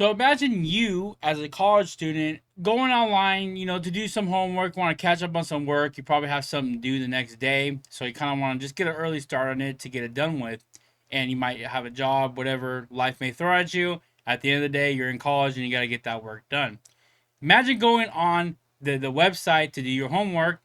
So imagine you as a college student going online, to do some homework, want to catch up on some work. You probably have something to do the next day. So you kind of want to just get an early start on it to get it done with. And you might have a job, whatever life may throw at you. At the end of the day, you're in college and you got to get that work done. Imagine going on the website to do your homework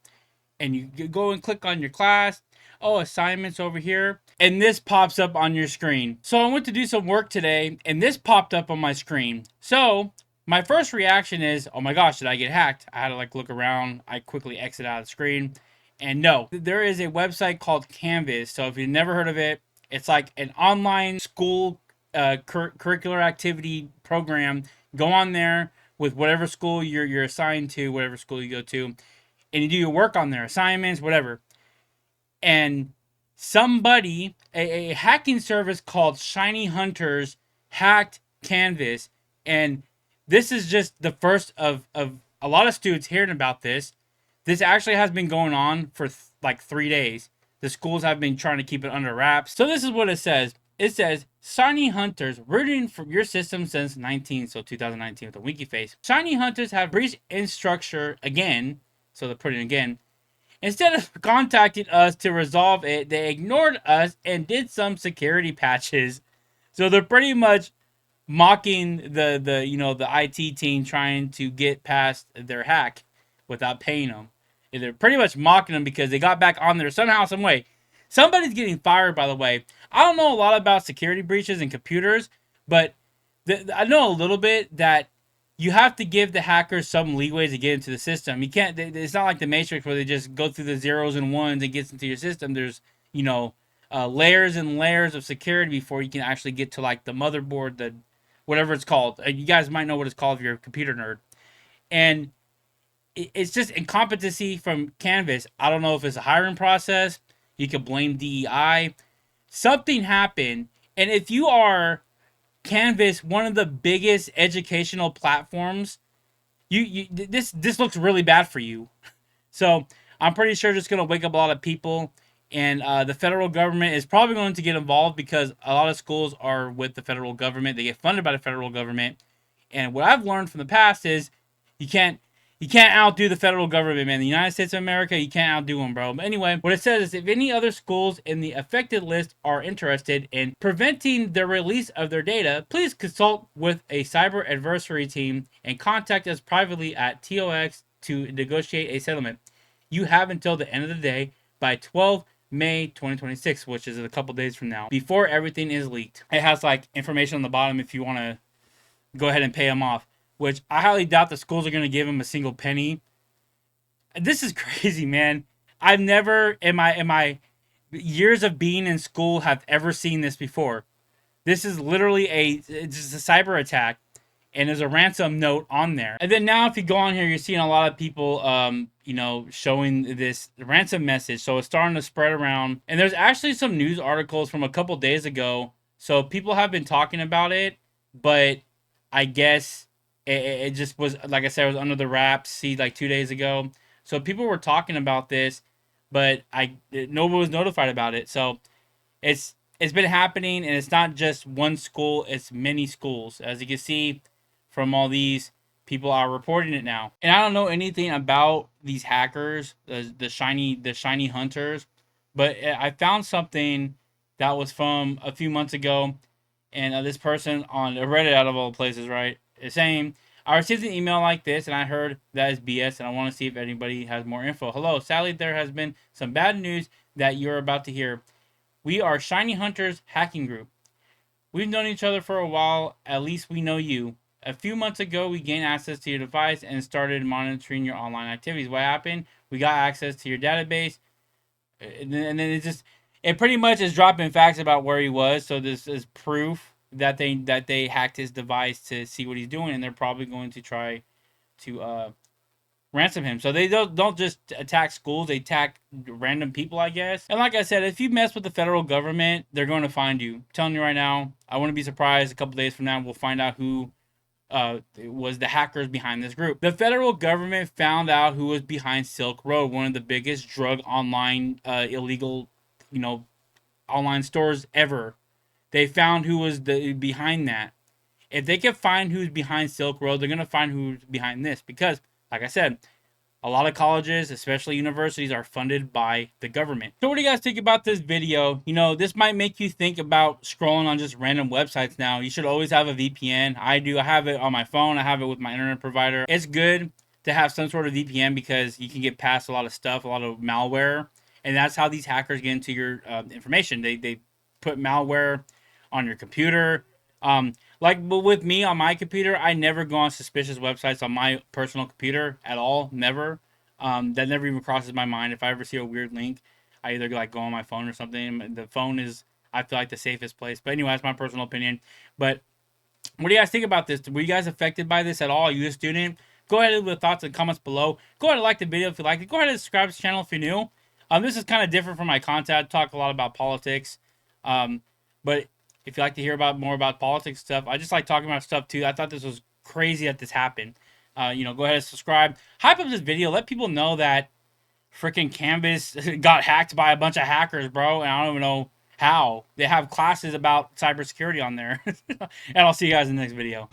and you go and click on your class. Oh, assignments over here. And this pops up on your screen. So I went to do some work today and this popped up on my screen. So my first reaction is, oh my gosh, did I get hacked? I had to look around. I quickly exit out of the screen. And no, there is a website called Canvas. So if you've never heard of it, it's like an online school curricular activity program. Go on there with whatever school you're assigned to, whatever school you go to, and you do your work on there, assignments, whatever. And somebody, a hacking service called Shiny Hunters, hacked Canvas, and this is just the first of a lot of students hearing about this. This actually has been going on for 3 days. The schools have been trying to keep it under wraps. So this is what it says. It says Shiny Hunters rooting from your system since 2019 with a winky face. Shiny Hunters have breached infrastructure again. So they're putting it again. Instead of contacting us to resolve it, they ignored us and did some security patches. So they're pretty much mocking the IT team trying to get past their hack without paying them. And they're pretty much mocking them because they got back on there somehow, some way. Somebody's getting fired, by the way. I don't know a lot about security breaches and computers, but I know a little bit that you have to give the hackers some leeway to get into the system. You can't. It's not like the Matrix where they just go through the zeros and ones and gets into your system. There's layers and layers of security before you can actually get to the motherboard, the whatever it's called. You guys might know what it's called if you're a computer nerd. And it's just incompetency from Canvas. I don't know if it's a hiring process. You could blame DEI. Something happened, and if you are Canvas, one of the biggest educational platforms, this looks really bad for you. So I'm pretty sure it's going to wake up a lot of people, and the federal government is probably going to get involved because a lot of schools are with the federal government. They get funded by the federal government, and what I've learned from the past is you can't you can't outdo the federal government, man. The United States of America, you can't outdo them, bro. But anyway, what it says is if any other schools in the affected list are interested in preventing the release of their data, please consult with a cyber adversary team and contact us privately at TOX to negotiate a settlement. You have until the end of the day by 12 May 2026, which is a couple days from now, before everything is leaked. It has information on the bottom if you want to go ahead and pay them off, which I highly doubt the schools are going to give them a single penny. This is crazy, man. I've never in my years of being in school have ever seen this before. This is literally it's a cyber attack, and there's a ransom note on there. And then now, if you go on here, you're seeing a lot of people, showing this ransom message. So it's starting to spread around, and there's actually some news articles from a couple days ago. So people have been talking about it, but I guess it just was, like I said, it was under the wraps. See, 2 days ago, so people were talking about this, but nobody was notified about it. So it's been happening, and it's not just one school; it's many schools. As you can see from all these, people are reporting it now. And I don't know anything about these hackers, the shiny hunters, but I found something that was from a few months ago, and this person on Reddit, out of all places, right, is saying, I received an email like this, and I heard that is BS, and I want to see if anybody has more info. Hello, sadly, there has been some bad news that you're about to hear. We are Shiny Hunters Hacking Group. We've known each other for a while, at least we know you. A few months ago, we gained access to your device and started monitoring your online activities. What happened? We got access to your database, and then it pretty much is dropping facts about where he was. So this is proof that they hacked his device to see what he's doing, and they're probably going to try to ransom him. So they don't just attack schools; they attack random people, I guess. And like I said, if you mess with the federal government, they're going to find you. I'm telling you right now, I wouldn't be surprised a couple days from now we'll find out who was the hackers behind this group. The federal government found out who was behind Silk Road, one of the biggest drug online illegal, you know, online stores ever. They found who was behind that, If they can find who's behind Silk Road, they're gonna find who's behind this because, like I said, a lot of colleges, especially universities, are funded by the government. So what do you guys think about this video? You know, this might make you think about scrolling on just random websites now. You should always have a VPN. I do. I have it on my phone. I have it with my internet provider. It's good to have some sort of VPN because you can get past a lot of stuff, a lot of malware. And that's how these hackers get into your information. They put malware on your computer. But with me on my computer, I never go on suspicious websites on my personal computer at all. Never. That never even crosses my mind. If I ever see a weird link, I either like go on my phone or something. The phone is, I feel like, the safest place. But anyway, that's my personal opinion. But what do you guys think about this? Were you guys affected by this at all? Are you a student? Go ahead and leave thoughts in the comments below. Go ahead and like the video if you like it. Go ahead and subscribe to the channel if you're new. This is kind of different from my content. I talk a lot about politics. But if you like to hear about more about politics stuff, I just like talking about stuff too. I thought this was crazy that this happened. Go ahead and subscribe. Hype up this video. Let people know that freaking Canvas got hacked by a bunch of hackers, bro. And I don't even know how. They have classes about cybersecurity on there. And I'll see you guys in the next video.